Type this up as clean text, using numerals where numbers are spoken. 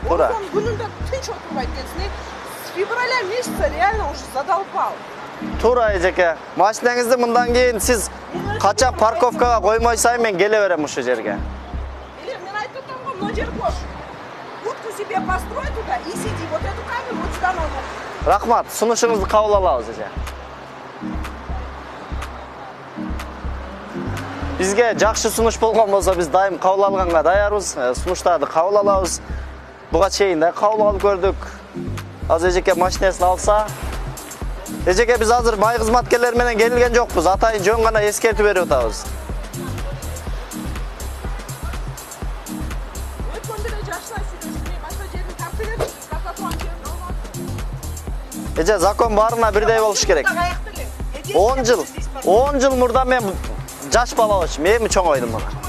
Туура. Он күнүндө тынч отурбайт экенсиң. Фибралар месяца реально уже задолбал. Туура эжеке. Машинаңызды мындан кийин сиз качан парковкага коймой сайын мен келе берем ушул жерге. Или мен айтып атам го, мына жер бош. Будку себе построй туда и сиди. Вот эту камеру вот сюда надо. Рахмат, сунушуңузду кабыл алабыз эже. Бизге жакшы сунуш болгон болсо биз дайым кабыл алганга даярбыз. Сунуштарды кабыл алабыз. Буга чейин да кабыл алып көрдүк. Азыр эжеке машинесин алса, эжеке биз азыр май кызматкерлери менен келилген жокпуз. Атайын жөн гана эскертип берип атабыз. Эже закон баарына бирдей болуш керек. 10 жыл мурда мен жаш бала болчумун, эми чоңойдум мына.